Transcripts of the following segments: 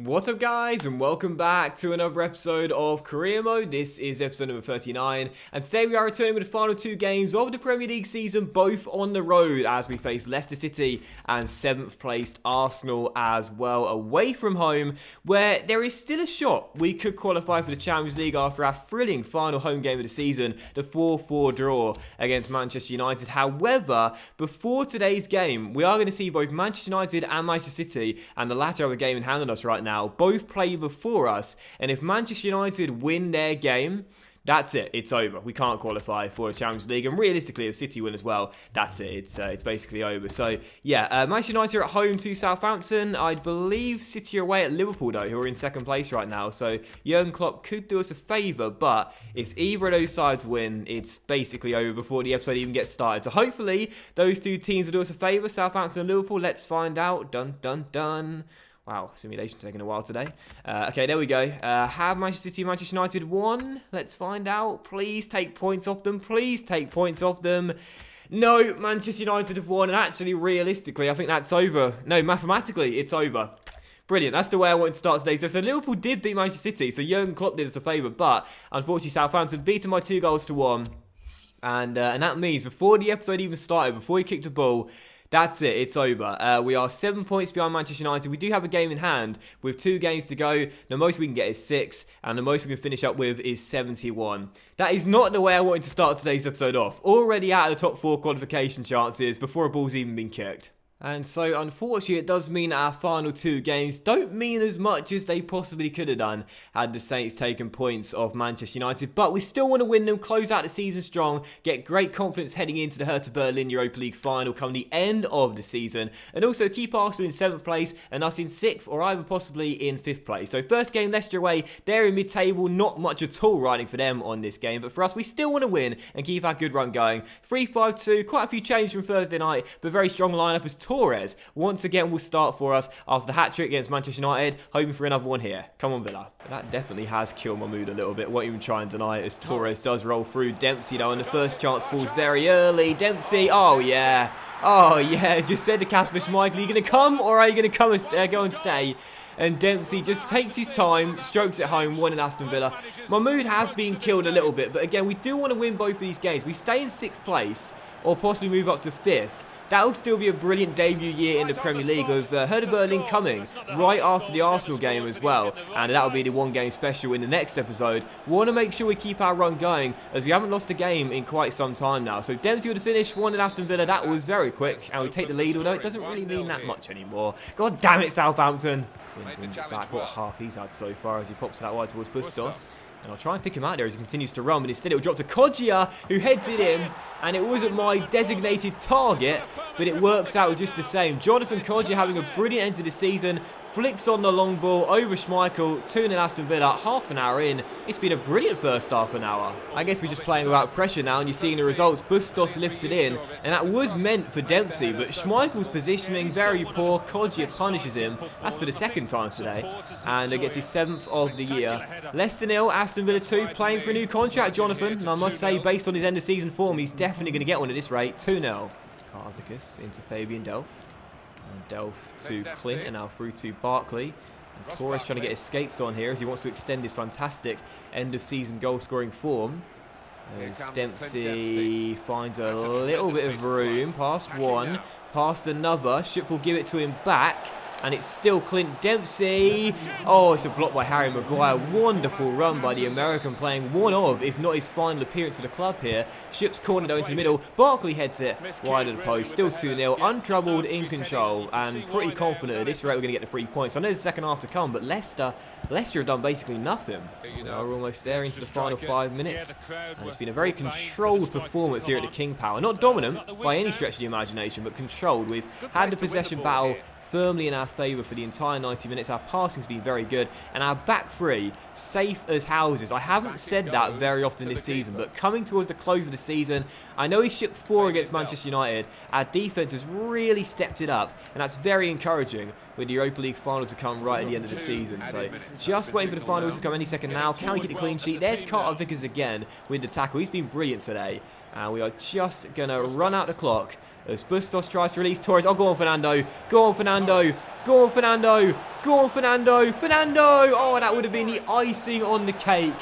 What's up guys, and welcome back to another episode of Career Mode. This is episode number 39, and today we are returning with the final two games of the Premier League season, both on the road as we face Leicester City and 7th placed Arsenal as well, away from home, where there is still a shot we could qualify for the Champions League after our thrilling final home game of the season, the 4-4 draw against Manchester United. However, before today's game, we are going to see both Manchester United and Manchester City, and the latter have a game in hand on us right now, both play before us, and if Manchester United win their game, that's it. It's over. We can't qualify for the Champions League, and realistically, if City win as well, that's it. It's basically over. So yeah, Manchester United are at home to Southampton. I believe City are away at Liverpool though, who are in second place right now. So Jurgen Klopp could do us a favour, but if either of those sides win, it's basically over before the episode even gets started. So hopefully those two teams will do us a favour, Southampton and Liverpool. Let's find out. Dun dun dun. Wow, simulation taking a while today. Okay, there we go. Have Manchester City and Manchester United won? Let's find out. Please take points off them. Please take points off them. No, Manchester United have won. And actually, realistically, I think that's over. No, mathematically, it's over. Brilliant. That's the way I wanted to start today. So Liverpool did beat Manchester City. So Jurgen Klopp did us a favour. But unfortunately, Southampton beat them by 2-1. And that means before the episode even started, before he kicked the ball, that's it. It's over. We are 7 points behind Manchester United. We do have a game in hand with 2 games to go. The most we can get is 6, and the most we can finish up with is 71. That is not the way I wanted to start today's episode off. Already out of the top 4 qualification chances before a ball's even been kicked. And so, unfortunately, it does mean that our final 2 games don't mean as much as they possibly could have done had the Saints taken points off Manchester United. But we still want to win them, close out the season strong, get great confidence heading into the Hertha Berlin Europa League final come the end of the season, and also keep Arsenal in 7th place and us in 6th or either possibly in 5th place. So, first game, Leicester away, they're in mid-table, not much at all riding for them on this game. But for us, we still want to win and keep our good run going. 3-5-2, quite a few changes from Thursday night, but very strong lineup as Torres once again will start for us after the hat-trick against Manchester United, hoping for another one here. Come on, Villa. That definitely has killed my mood a little bit. Won't even try and deny it as Torres does roll through. Dempsey, though, and the first chance falls very early. Dempsey, oh yeah, just said to Kasper Schmeichel, are you going to come or are you going to come and go and stay? And Dempsey just takes his time, strokes it home, 1 in Aston Villa. My mood has been killed a little bit, but again, we do want to win both of these games. We stay in 6th place or possibly move up to 5th. That will still be a brilliant debut year in the Premier League with Hertha Berlin coming right after the Arsenal game as well. And that will be the 1 game special in the next episode. We want to make sure we keep our run going as we haven't lost a game in quite some time now. So Dempsey with the finish, 1 in Aston Villa. That was very quick. And we take the lead, although it doesn't really mean that much anymore. God damn it, Southampton. Back what half he's had so far as he pops that wide towards Bustos. And I'll try and pick him out there as he continues to run, but instead it will drop to Kodjia, who heads it in. And it wasn't my designated target, but it works out just the same. Jonathan Kodjia having a brilliant end to the season. Flicks on the long ball over Schmeichel, 2-0 Aston Villa, half an hour in. It's been a brilliant first half an hour. I guess we're just playing without pressure now, and you're seeing the results. Bustos lifts it in, and that was meant for Dempsey, but Schmeichel's positioning, very poor. Kodjia punishes him. That's for the 2nd time today, and it gets his 7th of the year. Leicester 0, Aston Villa 2, playing for a new contract, Jonathan. And I must say, based on his end of season form, he's definitely going to get one at this rate. 2-0. Carvicus into Fabian Delph. And Delph to Clint, and now through to Barkley. And Torres trying to get his skates on here as he wants to extend his fantastic end-of-season goal-scoring form. As Dempsey finds a little bit of room. Past one, past another. Schipp will give it to him back. And it's still Clint Dempsey. Oh, it's a block by Harry Maguire. Wonderful run by the American, playing one of, if not his final appearance for the club here. Schipp's corner though into the middle. Barkley heads it wide of the post. Still 2-0. Untroubled, in control, and pretty confident at this rate we're going to get the 3 points. I know there's a second half to come, but Leicester have done basically nothing. We're almost there into the final 5 minutes. And it's been a very controlled performance here at the King Power. Not dominant by any stretch of the imagination, but controlled. We've had the possession battle firmly in our favour for the entire 90 minutes. Our passing's been very good, and our back 3 safe as houses. I haven't said that very often this season, but coming towards the close of the season, I know he shipped 4 against Manchester United. Our defence has really stepped it up, and that's very encouraging with the Europa League final to come right at the end of the season. So just waiting for the finals to come any second now. Can we get the clean sheet? There's Carter Vickers again with the tackle. He's been brilliant today. And we are just going to run out the clock As Bustos tries to release Torres. Oh, go on, Fernando. Go on, Fernando. Go on, Fernando. Go on, Fernando. Fernando. Oh, that would have been the icing on the cake.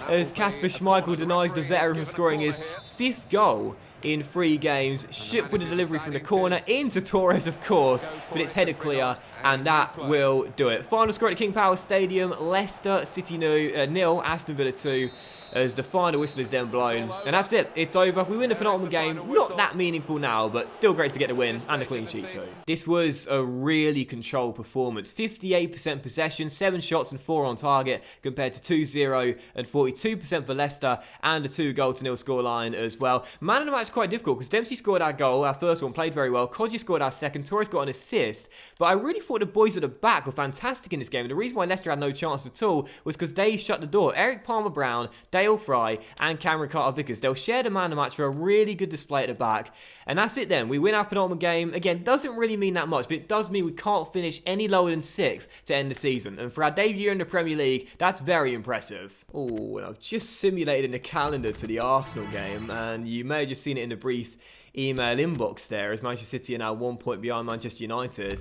As Kasper Schmeichel denies the veteran from scoring his 5th goal in 3 games. Shoot for the delivery from the corner into Torres, of course, but it's headed clear, and that will do it. Final score at King Power Stadium: Leicester City 0, Aston Villa 2. As the final whistle is then blown. And that's it. It's over. We win the penultimate game. Not that meaningful now, but still great to get the win and a clean sheet too. This was a really controlled performance. 58% possession, 7 shots and 4 on target, compared to 2-0 and 42% for Leicester, and a 2-0-0 scoreline as well. Man of the match quite difficult, because Dempsey scored our goal, our first one, played very well. Kodji scored our second. Torres got an assist. But I really thought the boys at the back were fantastic in this game. And the reason why Leicester had no chance at all was because they shut the door. Eric Palmer-Brown, Dale Fry and Cameron Carter-Vickers. They'll share the man of the match for a really good display at the back. And that's it then. We win our penultimate game. Again, doesn't really mean that much, but it does mean we can't finish any lower than 6th to end the season. And for our debut in the Premier League, that's very impressive. Oh, and I've just simulated in the calendar to the Arsenal game, and you may have just seen it in the brief email inbox there, as Manchester City are now 1 point behind Manchester United.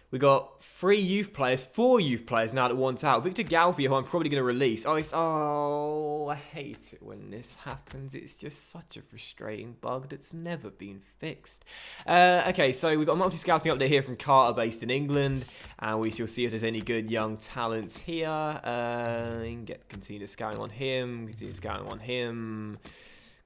We got 4 youth players now that want out. Victor Galvia, who I'm probably going to release. Oh, I hate it when this happens. It's just such a frustrating bug that's never been fixed. Okay, so we've got a multi-scouting update here from Carter, based in England. And we shall see if there's any good young talents here. Continue scouting on him. Continue scouting on him.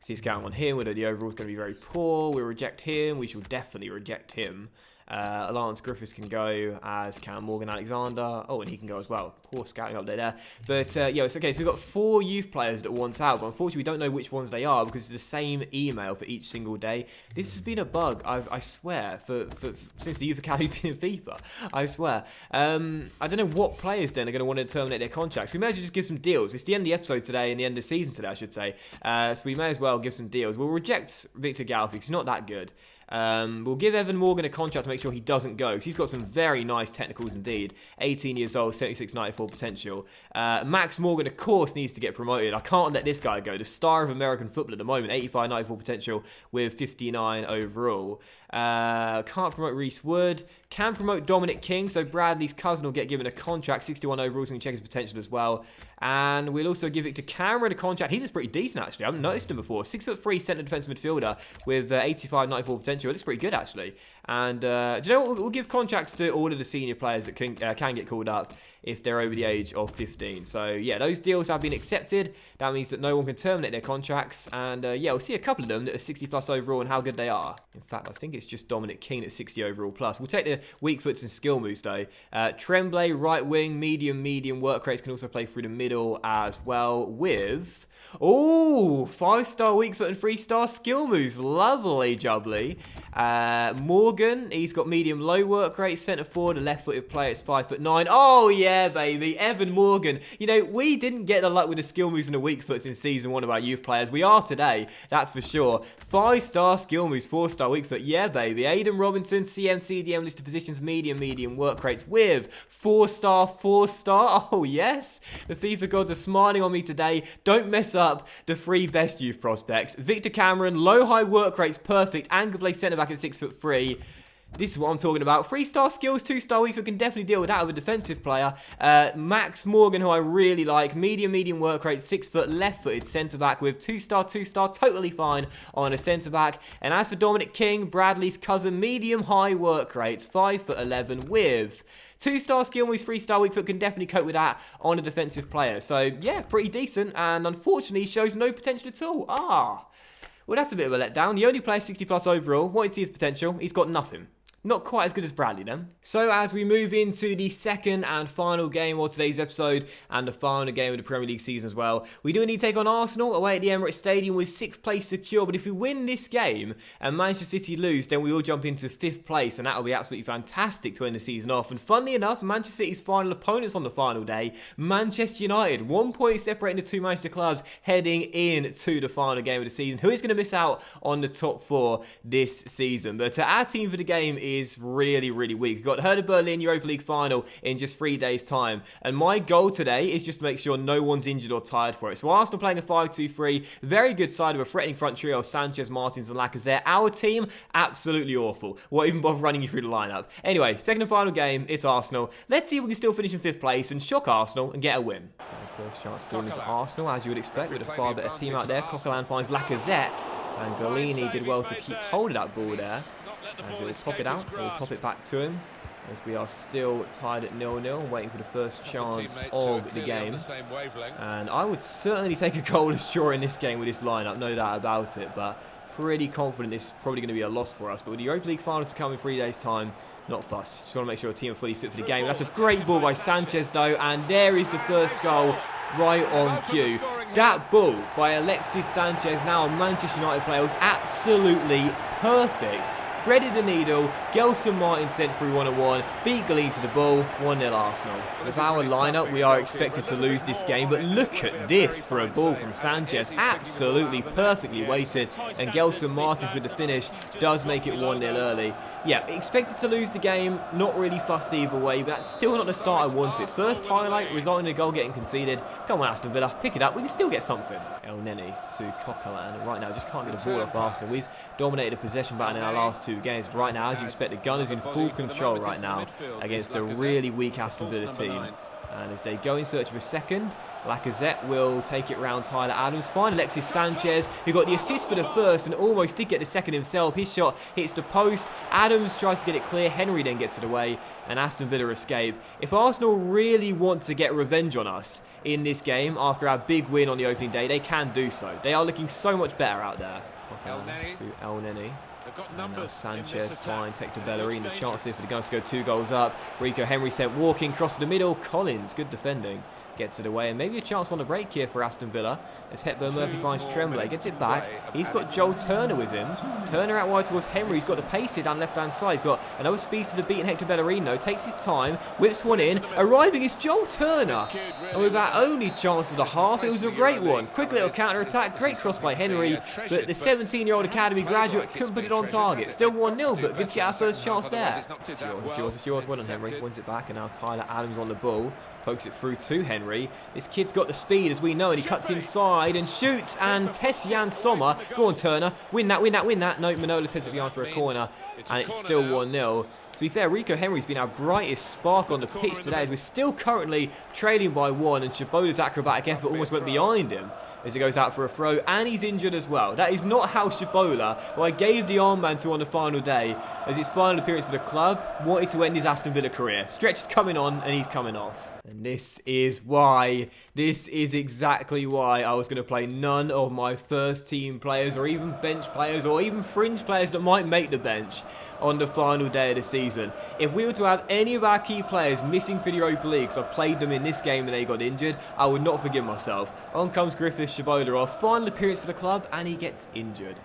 Continue scouting on him. Whether the overall's going to be very poor. We'll reject him. We shall definitely reject him. Lance Griffiths can go, as can Morgan Alexander. Oh, and he can go as well. Poor scouting update there. But, yeah, it's okay. So we've got 4 youth players that want out, but unfortunately we don't know which ones they are because it's the same email for each single day. This has been a bug, I swear, since the Youth Academy been in FIFA. I swear. I don't know what players then are going to want to terminate their contracts. We may as well just give some deals. It's the end of the episode today and the end of the season today, I should say. So we may as well give some deals. We'll reject Victor Galfi because he's not that good. We'll give Evan Morgan a contract to make sure he doesn't go, because he's got some very nice technicals indeed. 18 years old, 76-94 potential. Max Morgan, of course, needs to get promoted. I can't let this guy go. The star of American football at the moment, 85-94 potential with 59 overall. Can't promote Reece Wood. Can promote Dominic King, so Bradley's cousin will get given a contract, 61 overall, so we can check his potential as well. And we'll also give Victor Cameron a contract. He looks pretty decent, actually. I haven't noticed him before. 6'3" centre defensive midfielder with 85-94 potential. It looks pretty good, actually. And do you know what? We'll give contracts to all of the senior players that can get called up if they're over the age of 15. So, yeah, those deals have been accepted. That means that no one can terminate their contracts. And, yeah, we'll see a couple of them that are 60-plus overall and how good they are. In fact, I think it's just Dominic King at 60 overall plus. We'll take the weak foots and skill moves, though. Tremblay, right wing, medium work rates can also play through the middle as well with... Oh, 5-star weak foot and 3-star skill moves. Lovely jubbly. Morgan, he's got medium low work rate. Centre forward, a left-footed player. It's 5'9". Oh, yeah, baby. Evan Morgan. You know, we didn't get the luck with the skill moves and the weak foots in season 1 of our youth players. We are today, that's for sure. 5-star skill moves, 4-star weak foot. Yeah, baby. Aidan Robinson, CM, CDM, list of positions, medium work rates with 4-star. Oh, yes. The FIFA gods are smiling on me today. Don't mess up the 3 best youth prospects. Victor Cameron, low-high work rates, perfect, and can play centre-back at 6'3". This is what I'm talking about. 3-star skills, 2-star weak foot can definitely deal with that of a defensive player. Max Morgan, who I really like, medium work rate, 6 foot, left-footed centre-back with 2-star, totally fine on a centre-back. And as for Dominic King, Bradley's cousin, medium-high work rates, 5'11" with... 2-star skill moves, 3-star weak foot can definitely cope with that on a defensive player. So, yeah, pretty decent, and unfortunately shows no potential at all. Well, that's a bit of a letdown. The only player 60-plus overall. Wanted to see his potential. He's got nothing. Not quite as good as Bradley then. So as we move into the second and final game of today's episode, and the final game of the Premier League season as well, we do need to take on Arsenal away at the Emirates Stadium with 6th place secure. But if we win this game and Manchester City lose, then we will jump into 5th place, and that will be absolutely fantastic to end the season off. And funnily enough, Manchester City's final opponents on the final day, Manchester United, 1 point separating the 2 Manchester clubs heading into the final game of the season. Who is going to miss out on the top 4 this season? But our team for the game is is really, really weak. We've got Hertha Berlin Europa League final in just 3 days' time. And my goal today is just to make sure no one's injured or tired for it. So Arsenal playing a 5-2-3, very good side with a threatening front trio of Sanchez, Martins and Lacazette. Our team, absolutely awful. What even bother running you through the lineup? Anyway, second and final game, it's Arsenal. Let's see if we can still finish in 5th place and shock Arsenal and get a win. So first chance falling to Arsenal, as you would expect, with a far better team out there. Coquelin finds Lacazette, and Golini did well to keep hold of that ball there. As it will pop it out, he'll pop it back to him. As we are still tied at 0-0, waiting for the first chance of the game. And I would certainly take a goalless draw in this game with this lineup, no doubt about it. But pretty confident this is probably going to be a loss for us. But with the Europa League final to come in 3 days' time, not fussed. Just want to make sure the team are fully fit for the game. That's a great ball by Sanchez, though. And there is the first goal right on cue. That ball by Alexis Sanchez, now a Manchester United player, was absolutely perfect. Threaded the needle, Gelson Martin sent through 1-1, beat Golini to the ball, 1-0 Arsenal. With our lineup, we are expected to lose this game, but look at this for a ball from Sanchez, absolutely perfectly weighted, and Gelson Martins with the finish does make it 1-0 early. Yeah, expected to lose the game, not really fussed either way, but that's still not the start I wanted. First highlight, resulting in a goal getting conceded. Come on Aston Villa, pick it up, we can still get something. El Neni to Coquelin, and right now just can't get the ball off Arsenal. We've dominated the possession battle in our last 2 games. Right now, as you expect, the Gunners in full control right now against a really weak Aston Villa team. And as they go in search of a second, Lacazette will take it round Tyler Adams. Find Alexis Sanchez, who got the assist for the first and almost did get the second himself. His shot hits the post. Adams tries to get it clear. Henry then gets it away, and Aston Villa escape. If Arsenal really want to get revenge on us in this game after our big win on the opening day, they can do so. They are looking so much better out there. To El Neni. And now Sanchez finds Hector Bellerin. The chance here for the Gunners to go 2 goals up. Rico Henry sent walking across the middle. Collins, good defending. Gets it away, and maybe a chance on the break here for Aston Villa as Hepburn Murphy finds Tremblay, gets it back. He's got Joel Turner with him. Turner out wide towards Henry. He's got the pace here down left hand side. He's got another speed to the beaten Hector Bellerin, though. Takes his time, whips one in. Arriving is Joel Turner, and with our only chance of the half, it was a great one. Quick little counter attack, great cross by Henry, but the 17-year-old academy graduate couldn't put it on target. Still 1-0, but good to get our first chance there. It's yours. Well done, Henry. Wins it back, and now Tyler Adams on the ball. Pokes it through to Henry. This kid's got the speed, as we know, and he cuts inside and shoots, and Tessian Sommer. Go on, Turner. Win that. No, Manolas heads it behind for a corner, and it's still 1-0. To be fair, Rico Henry's been our brightest spark on the pitch today, as we're still currently trailing by 1, and Shabola's acrobatic effort almost went behind him as he goes out for a throw, and he's injured as well. That is not how Shabola, who I gave the armband to on the final day, as his final appearance for the club, wanted to end his Aston Villa career. Stretch is coming on, and he's coming off. And this is exactly why I was going to play none of my first team players, or even bench players, or even fringe players that might make the bench on the final day of the season. If we were to have any of our key players missing for the Europa League, because I played them in this game and they got injured, I would not forgive myself. On comes Griffith Shabola off, final appearance for the club, and he gets injured.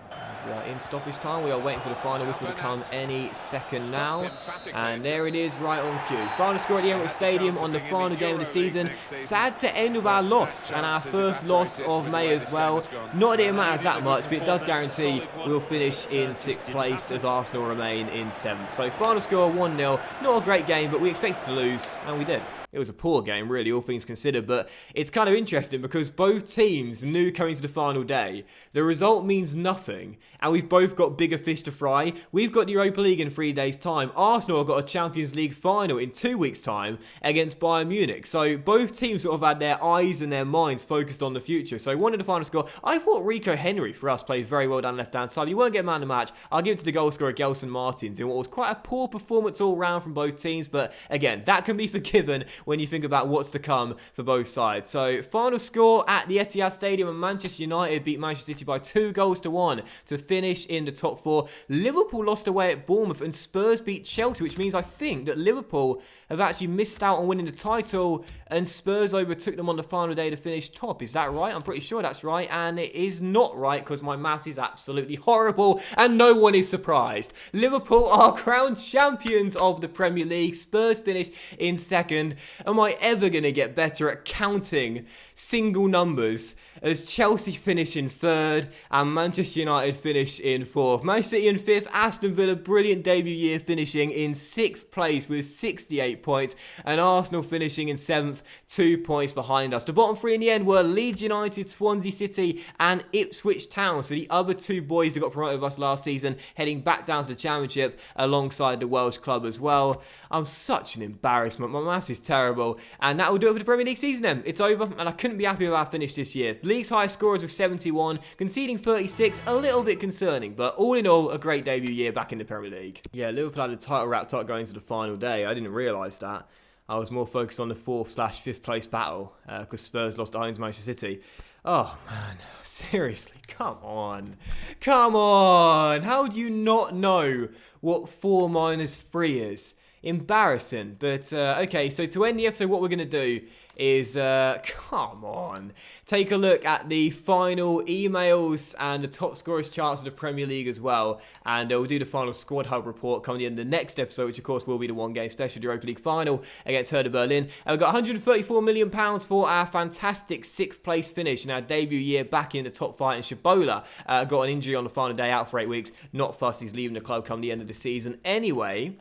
We are in stoppage time. We are waiting for the final whistle to come any second now. And there it is, right on cue. Final score at the Emirates Stadium on the final game of the season. Sad to end with our loss, and our first loss of May as well. Not that it matters that much, but it does guarantee we'll finish in 6th place as Arsenal remain in 7th. So final score 1-0. Not a great game, but we expected to lose, and we did. It was a poor game, really, all things considered, but it's kind of interesting because both teams knew coming to the final day the result means nothing, and we've both got bigger fish to fry. We've got the Europa League in 3 days' time. Arsenal have got a Champions League final in 2 weeks' time against Bayern Munich. So both teams sort of had their eyes and their minds focused on the future. So one of the final score, I thought Rico Henry for us played very well down left-hand side. You won't get man of the match. I'll give it to the goal scorer Gelson Martins in what was quite a poor performance all round from both teams, but again, that can be forgiven when you think about what's to come for both sides. So final score at the Etihad Stadium, and Manchester United beat Manchester City by 2-1 to finish in the top 4. Liverpool lost away at Bournemouth, and Spurs beat Chelsea, which means I think that Liverpool have actually missed out on winning the title, and Spurs overtook them on the final day to finish top. Is that right? I'm pretty sure that's right, and it is not right because my maths is absolutely horrible, and no one is surprised. Liverpool are crowned champions of the Premier League. Spurs finished in 2nd, am I ever going to get better at counting single numbers as Chelsea finish in 3rd and Manchester United finish in 4th. Manchester City in 5th, Aston Villa, brilliant debut year, finishing in 6th place with 68 points, and Arsenal finishing in 7th, 2 points behind us. The bottom 3 in the end were Leeds United, Swansea City and Ipswich Town, so the other 2 boys that got promoted with us last season heading back down to the Championship alongside the Welsh club as well. I'm such an embarrassment, my maths is terrible, and that will do it for the Premier League season then. It's over, and I couldn't be happy with our finish this year. The league's highest scorers with 71, conceding 36, a little bit concerning, but all in all, a great debut year back in the Premier League. Yeah, Liverpool had the title wrapped up going to the final day. I didn't realise that. I was more focused on the 4th/5th place battle, because Spurs lost at home to Manchester City. Oh, man, seriously, come on. Come on! How do you not know what 4 minus 3 is? Embarrassing, but okay, so to end the episode, what we're going to do is, come on, take a look at the final emails and the top scorers charts of the Premier League as well, and we'll do the final squad hub report coming in the next episode, which of course will be the one game special, the Europa League final against Hertha Berlin, and we've got £134 million for our fantastic 6th place finish in our debut year back in the top 5, and Shabola got an injury on the final day, out for 8 weeks, not fussed, he's leaving the club come the end of the season anyway.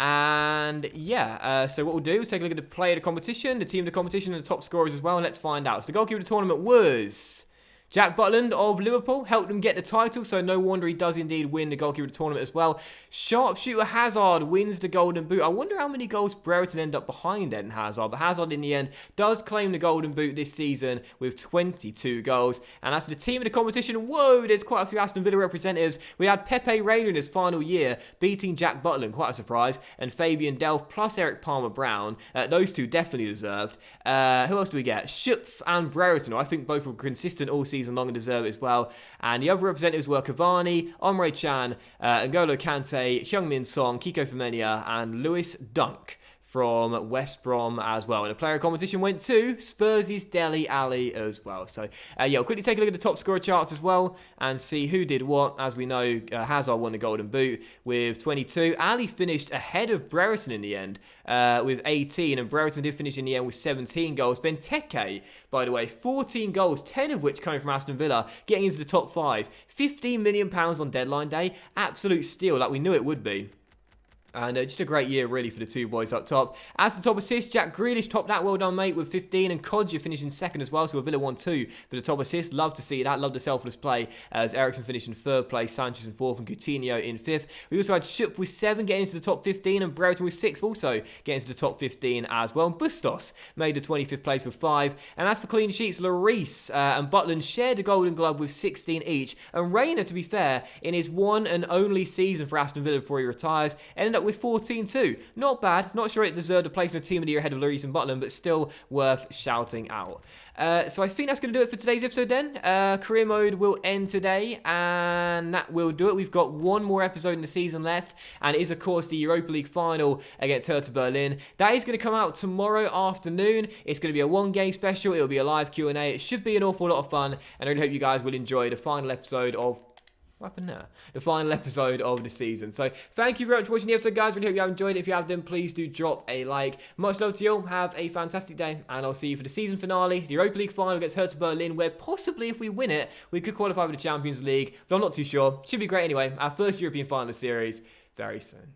And yeah, so what we'll do is take a look at the player of the competition, the team of the competition, and the top scorers as well, and let's find out. So the goalkeeper of the tournament was Jack Butland of Liverpool, helped him get the title, so no wonder he does indeed win the goalkeeper of the tournament as well. Sharpshooter Hazard wins the Golden Boot. I wonder how many goals Brereton end up behind Eden Hazard, but Hazard in the end does claim the Golden Boot this season with 22 goals. And as for the team of the competition, whoa, there's quite a few Aston Villa representatives. We had Pepe Reina in his final year, beating Jack Butland, quite a surprise, and Fabian Delph plus Eric Palmer-Brown. Those 2 definitely deserved. Who else do we get? Schupf and Brereton, I think both were consistent all season long and deserve it as well. And the other representatives were Cavani, Emre Can, N'Golo Kante, Heung-min Son, Kiko Femenia, and Lewis Dunk from West Brom as well. And the player competition went to Spurs' Dele Alli as well. So, yeah, we'll quickly take a look at the top scorer charts as well and see who did what. As we know, Hazard won the Golden Boot with 22. Ali finished ahead of Brereton in the end with 18, and Brereton did finish in the end with 17 goals. Benteke, by the way, 14 goals, 10 of which coming from Aston Villa, getting into the top 5. £15 million on deadline day. Absolute steal, like we knew it would be. And just a great year, really, for the 2 boys up top. As for top assists, Jack Grealish topped that. Well done, mate, with 15. And Kodja finishing 2nd as well. So a Villa 1-2 for the top assists. Love to see that. Love the selfless play. As Eriksen finished in 3rd place, Sanchez in 4th, and Coutinho in 5th. We also had Schupp with 7 getting into the top 15. And Brereton with 6th also getting into the top 15 as well. And Bustos made the 25th place with 5. And as for clean sheets, Lloris and Butland shared the Golden Glove with 16 each. And Reina, to be fair, in his one and only season for Aston Villa before he retires, ended up with 14 too. Not bad. Not sure it deserved a place in the team of the year ahead of Lloris and Butland, but still worth shouting out. So I think that's going to do it for today's episode then. Career mode will end today, and that will do it. We've got one more episode in the season left, and it is, of course, the Europa League final against Hertha Berlin. That is going to come out tomorrow afternoon. It's going to be a one-game special. It'll be a live Q&A. It should be an awful lot of fun, and I really hope you guys will enjoy the final episode of what happened there? The final episode of the season. So thank you very much for watching the episode, guys. Really hope you have enjoyed it. If you have done, please do drop a like. Much love to you all. Have a fantastic day, and I'll see you for the season finale, the Europa League final against Hertha Berlin, where possibly if we win it, we could qualify for the Champions League, but I'm not too sure. Should be great anyway. Our first European final of the series very soon.